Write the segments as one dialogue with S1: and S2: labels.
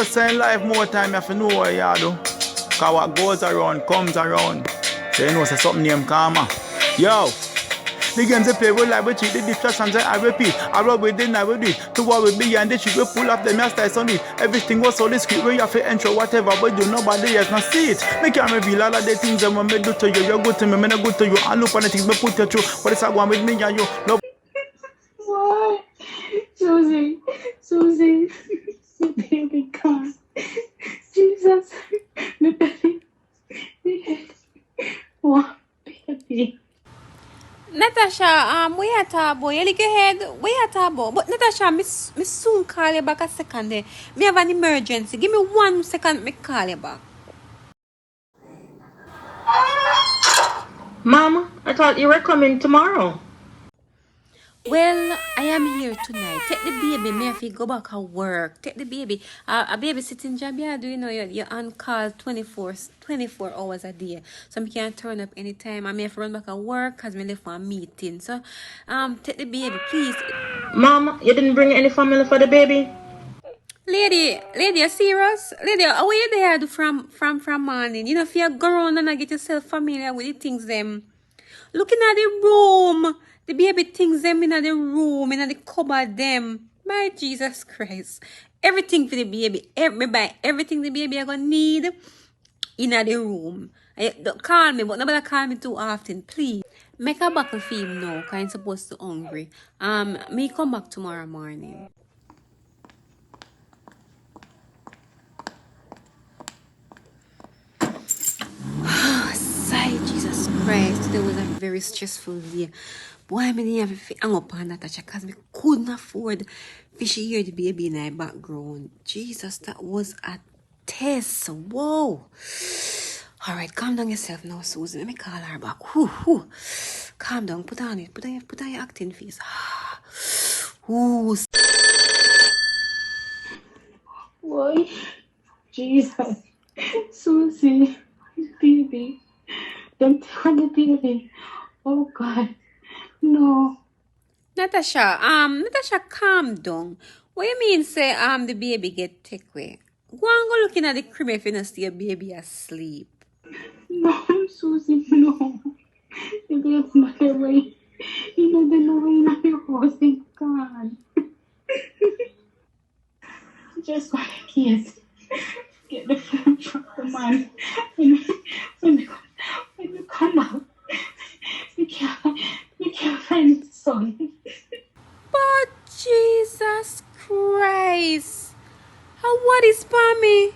S1: Saying life more time, you have to know what you do. Because what goes around comes around. So you know, say something named karma. Yo! The games they play with like we cheat, the distractions I repeat. I rub with the night with it. To what we be and the shit we pull up the master on it. Everything was so discreet where you have to enter whatever, but you nobody else not see it. Me can't reveal all of the things that when me do to you. You're good to me, me not good to you. I look on the things me put you through. But it's a one with me and you. No.
S2: Why? Susie, my baby gone. Jesus, my baby. What baby?
S3: Natasha, we at tabo. You look ahead, we at tabo. But Natasha, me soon call you back a second there. Me have an emergency. Give me 1 second, me call you back.
S2: Mom, I thought you were coming tomorrow.
S3: Well, I am here tonight. Take the baby. Me have to go back at work. Take the baby. A babysitting job, yeah, do you know you're on call 24 hours a day. So I can't turn up anytime. I may have to run back at work because I left for a meeting. So, take the baby, please.
S2: Mom, you didn't bring any family for the baby?
S3: Lady, you serious? Lady, how are you there from morning? You know, if you go around and get yourself familiar with the things them. Looking at the room. The baby things them in the room, in the cupboard them. My Jesus Christ. Everything for the baby. Everything the baby are gonna need in the room. Don't call me, but nobody call me too often, please. Make a buckle for him now, because I'm supposed to hungry. Me come back tomorrow morning. Sigh, Jesus Christ. Today was a very stressful day. Boy, I didn't have to hang up on Natasha because we couldn't afford to hear the baby in the background. Jesus, that was a test. Whoa. All right, calm down yourself now, Susan. Let me call her back. Whew. Calm down. Put on it. Put on your acting face. Ooh.
S2: Why? Jesus. Susie, baby. Don't tell the baby. Oh God. No.
S3: Natasha, calm down. What you mean say the baby get take away? Go and go looking at the crib if you don't see your baby asleep.
S2: No, Susie, no. The baby's not away. You know the way in your house is gone. Just got a kiss. Get the phone from the man. When we come out, we can't find the son.
S3: But Jesus Christ. How what is for me?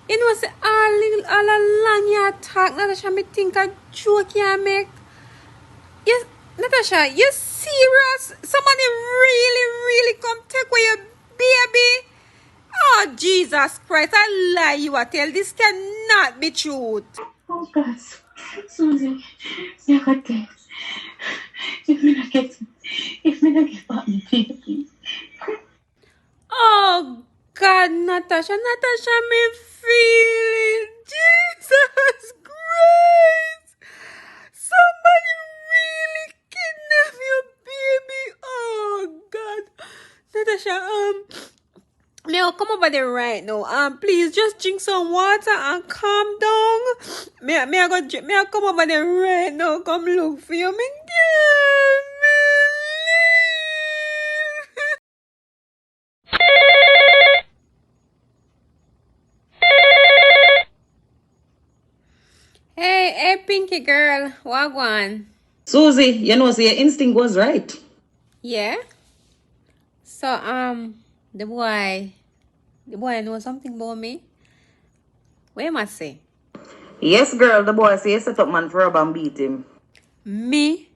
S3: You know say all along you talk, Natasha, me think a joke you make. Yes, Natasha, you serious? Somebody really come take away your baby? Oh, Jesus Christ, I lie you I tell. This cannot be truth.
S2: Oh God, Susie, you got this. If me not get back my baby.
S3: Oh, God, Natasha, me feeling. Jesus Christ. Somebody really kidnapped your baby. Oh, God. Natasha, may I come over there right now? Please just drink some water and calm down. May I come over there right now? Come look for you. Me can't believe. Hey, Pinky girl, wagwan.
S4: Susie, you know, so your instinct was right.
S3: Yeah. So the boy knows something about me. What am I say?
S4: Yes, girl, the boy say set up man for rob and beat him.
S3: Me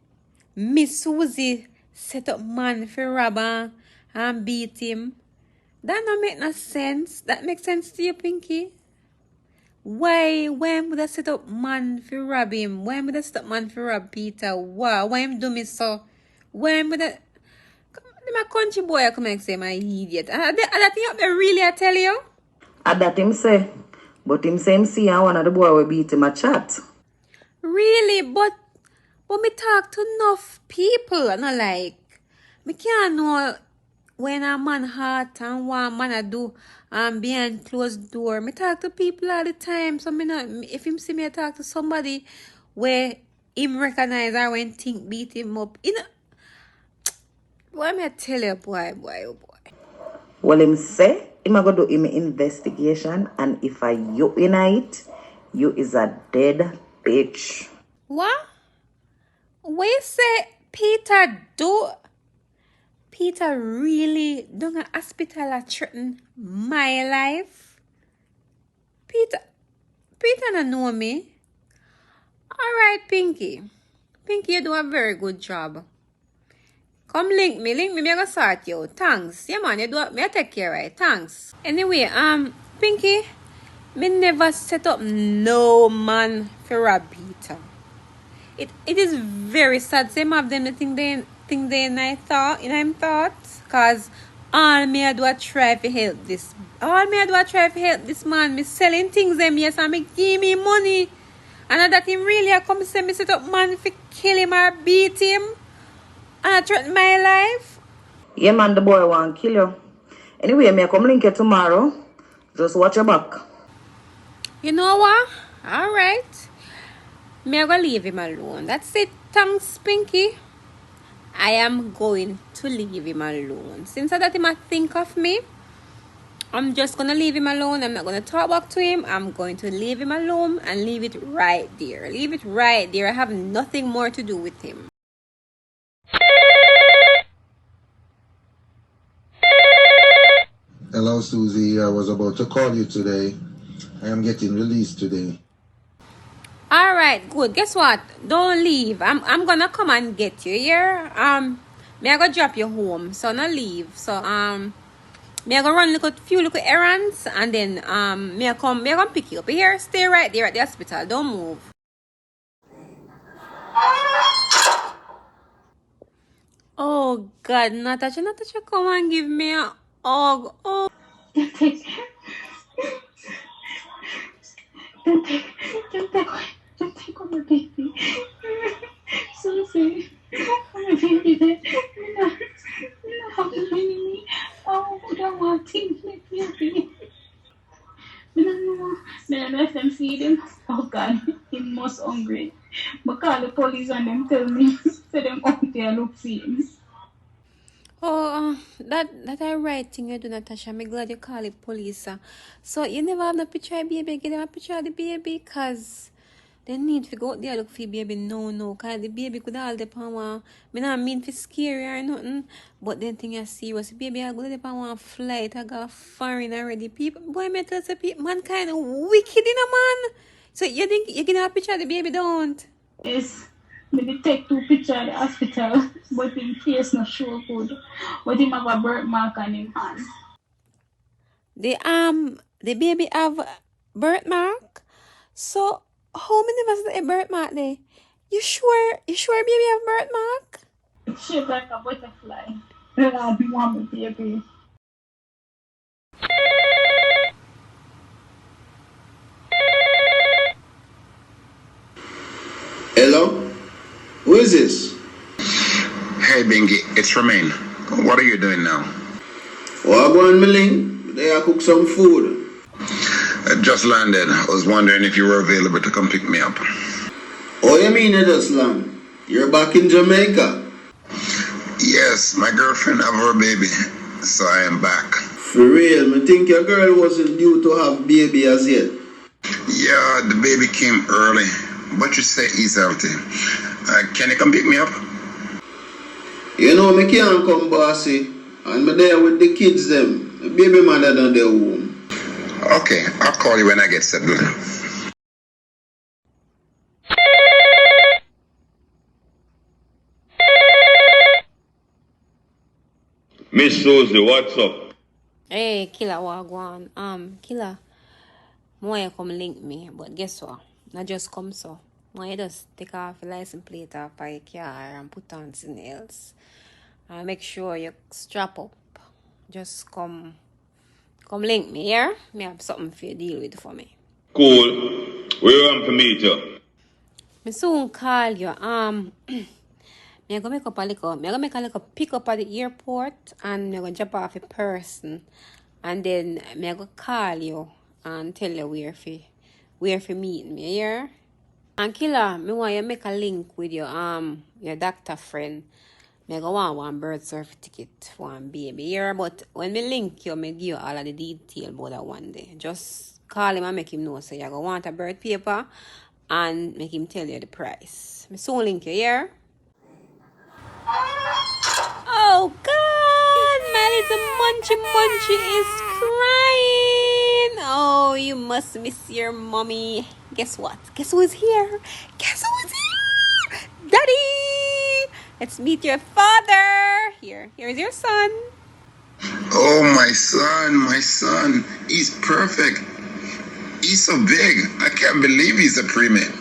S3: Susie set up man for rob and beat him. That don't make no sense. That makes sense to you, Pinky? Why would I set up man for rob him? Why would I set up man for rob Peter? Why him do me so? Why would I... My country boy I come and say my idiot. And that thing up there really I tell you?
S4: And that him say. But him say him see and one of the boy will beat him a chat.
S3: Really? But me talk to enough people and I like me can't know when a man hot and what man a do behind closed door. Me talk to people all the time. So me not, if him see me I talk to somebody where him recognize or when think beat him up. You know, what me I tell you, boy, oh boy.
S4: Well, him say, him a go do him investigation, and if I you in it, you is a dead bitch.
S3: What? We say Peter do? Peter really doing a hospital a threaten my life? Peter don't know me. Alright, Pinky. Pinky, you do a very good job. Come link me, me gonna sort you. Thanks. Yeah man, you do me I take care, right? Thanks. Anyway, Pinky, me never set up no man for rob Peter. It is very sad. Same of them the thing they in I thought in I'm thoughts. Cause all me I do a try to help this. All me I do a try to help this man. Me selling things them yes and me give me money. And that him really I come say me set up man for kill him or beat him. And I threaten my life.
S4: Yeah, man, the boy want kill you. Anyway, me I come link you tomorrow. Just watch your back.
S3: You know what? Alright. Me I gonna leave him alone. That's it. Thanks, Pinky. I am going to leave him alone. Since that he might think of me, I'm just gonna leave him alone. I'm not gonna talk back to him. I'm going to leave him alone and leave it right there. Leave it right there. I have nothing more to do with him.
S5: Hello, Susie. I was about to call you today. I am getting released today.
S3: Alright, good. Guess what? Don't leave. I'm gonna come and get you here. Me I go drop you home. So no leave. So me I go run few little errands and then me I come pick you up here. Stay right there at the hospital. Don't move. Oh God, Natasha, come and give me a hug. Oh.
S2: Don't take on my baby. Susie, my baby, you know how to me. Oh, I don't want to make me happy. I don't know if them feed him. Oh God, he must hungry. But call the police and them tell me, so them out there look for him.
S3: Oh, that I right thing you do, Natasha. I'm glad you call it police. So you never have no picture of baby. Give them a picture of the baby, cause they need to go out there look for baby. No, cause the baby could all depend on. Me not mean for scary or nothing, but then thing is serious. Baby, I go depend on flight. I got foreign already. People, boy, me tell you, people, man, kind of wicked in a man. So you think you can have a picture of the baby? Don't.
S2: Yes, maybe take 2 pictures at the hospital, but in case not sure good. But him have a birthmark on him hand.
S3: The baby have birthmark. So how many of us a birthmark there? You sure baby have birthmark?
S2: It's shaped like a butterfly. I'll be one with baby.
S6: Hello? Who is this?
S7: Hey Bingy, it's Romain. What are you doing now?
S6: Oh, I go on my link. They are cook some food.
S7: I just landed. I was wondering if you were available to come pick me up.
S6: Oh, you mean it just long? You're back in Jamaica?
S7: Yes, my girlfriend have her baby, so I am back.
S6: For real, I think your girl wasn't due to have baby as yet.
S7: Yeah, the baby came early, but you say he's healthy. Can you come pick me up?
S6: You know, me can't come, bossy. And me there with the kids them. The baby mother done their home.
S7: Okay, I'll call you when I get settled.
S8: Miss Susie, what's up?
S3: Hey, Killer Wagwan. Killer, Moya come link me, but guess what? I just come so. Moya just take off the license plate off of your car and put on something else. Make sure you strap up. Just come link me, yeah? Me have something for you to deal with for me.
S8: Cool. Where you want to meet you?
S3: Me soon call you. Me go make up a little. Me go make a little pick up at the airport, and me go drop off a person, and then me go call you and tell you where fi meet me. Here. And killer, me want you make a link with your doctor friend. Me go want one birth certificate for one baby here, but when me link you, me give you all of the detail about that one day. Just call him and make him know. So you go want a birth paper and make him tell you the price. Me soon link you here. Oh God, my little munchy is crying. Oh, you must miss your mommy. Guess what? Guess who's here? Guess who's here? Daddy! Let's meet your father. Here's your son.
S7: Oh, my son. He's perfect. He's so big. I can't believe he's a pre-med.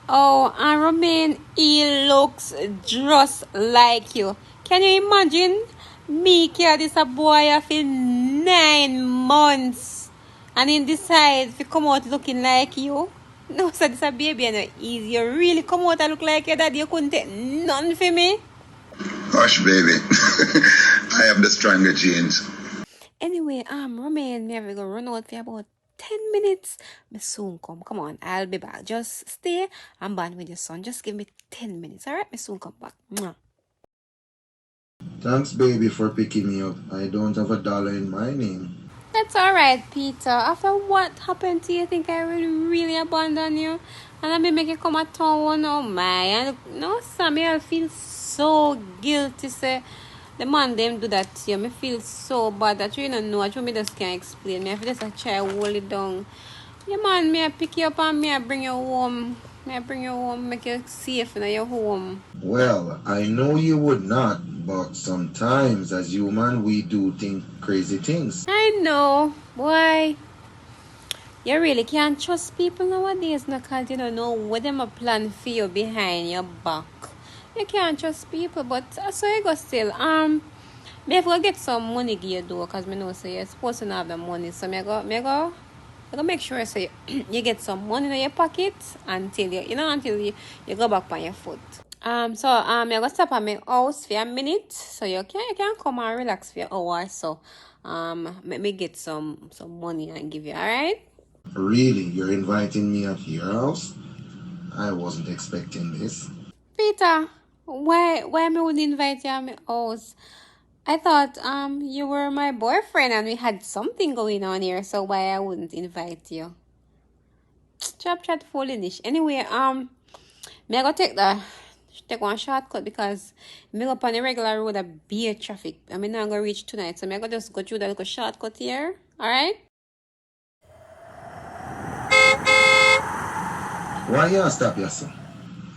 S3: Oh, and Romain, he looks just like you. Can you imagine me carry this a boy for 9 months and he decide to come out looking like you? No, so this a baby and easy. You really come out and look like your daddy. You couldn't take none for me.
S7: Hush, baby. I have the stronger genes.
S3: Anyway, Romain, me have to go run out for about 10 minutes. Me soon come. Come on, I'll be back. Just stay and bond with your son. Just give me 10 minutes, alright? Me soon come back. Mwah.
S5: Thanks, baby, for picking me up. I don't have $1 in my name.
S3: That's alright, Peter. After what happened to you, think I will really abandon you? And I may make you come at town. Oh my. And no, Sammy, I feel so guilty. Say, the man them do that to you. Me feel so bad that you don't know. I me just can't explain. Me I feel just a try hold it down. Yeah, man, me I pick you up and me I bring you home. Me I bring you home, make you safe in your home.
S5: Well, I know you would not, but sometimes as human we do think crazy things.
S3: I know. Boy, you really can't trust people nowadays because you don't know what them a plan for you behind your back. You can't trust people, but so you go still. Me have to get some money give you though, because me know so you're supposed to have the money. So me go make sure so you get some money in your pocket until you go back on your foot. So me go stop at my house for a minute, so you can come and relax for an hour. So let me get some money and give you. All right?
S5: Really? You're inviting me at your house? I wasn't expecting this.
S3: Peter, why me would invite you at my house? I thought you were my boyfriend and we had something going on here, so why I wouldn't invite you? Chat foolish. Anyway, me I go take one shortcut because me go up on the regular road a beer traffic. I mean not gonna reach tonight, so me I go just go through that little shortcut here. Alright?
S5: Why you stop yourself?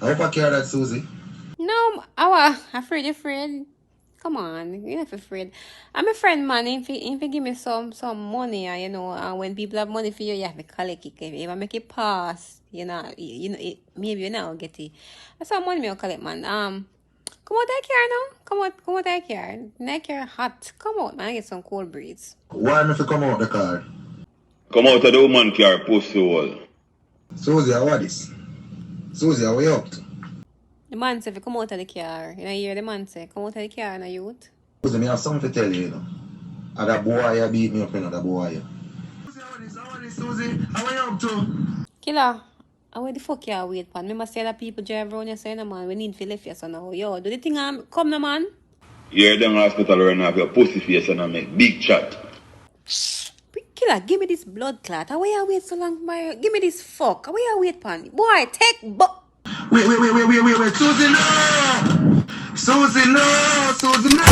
S5: I hope I care that, Susie.
S3: No, I'm afraid. Come on, you're not afraid. I'm a friend, man. If you give me some money, you know, and when people have money for you, you have to collect it. If I make it pass, maybe you now get it. That's some money me will collect, man. Come out that car now. Come out that car. That car hot. Come out, man. I get some cold breeze.
S5: Why am I to come out the car?
S8: Come out of the woman car, pussy hole.
S5: Susie, how are this? Susie, how are you up to?
S3: The man say, if you come out of the car, you know, hear the man say, come out of the car, no youth.
S5: Susie, I have something to tell you, you know. And that boy beat me up, you know, that boy. Susie, how are this, Susie? How are you up to?
S3: Killer, where the fuck you wait, pan? Remember say that people drive around you say, no man, we need to lift you, so now. Yo, do the thing come, no man?
S8: You're down hospital right now, your pussy face and I make big chat.
S3: Killer, give me this blood clot. Why you wait so long, my? Give me this fuck. Why you wait, pan? Boy, take
S5: Wait, Susie, no! Susie, no! Susie, no!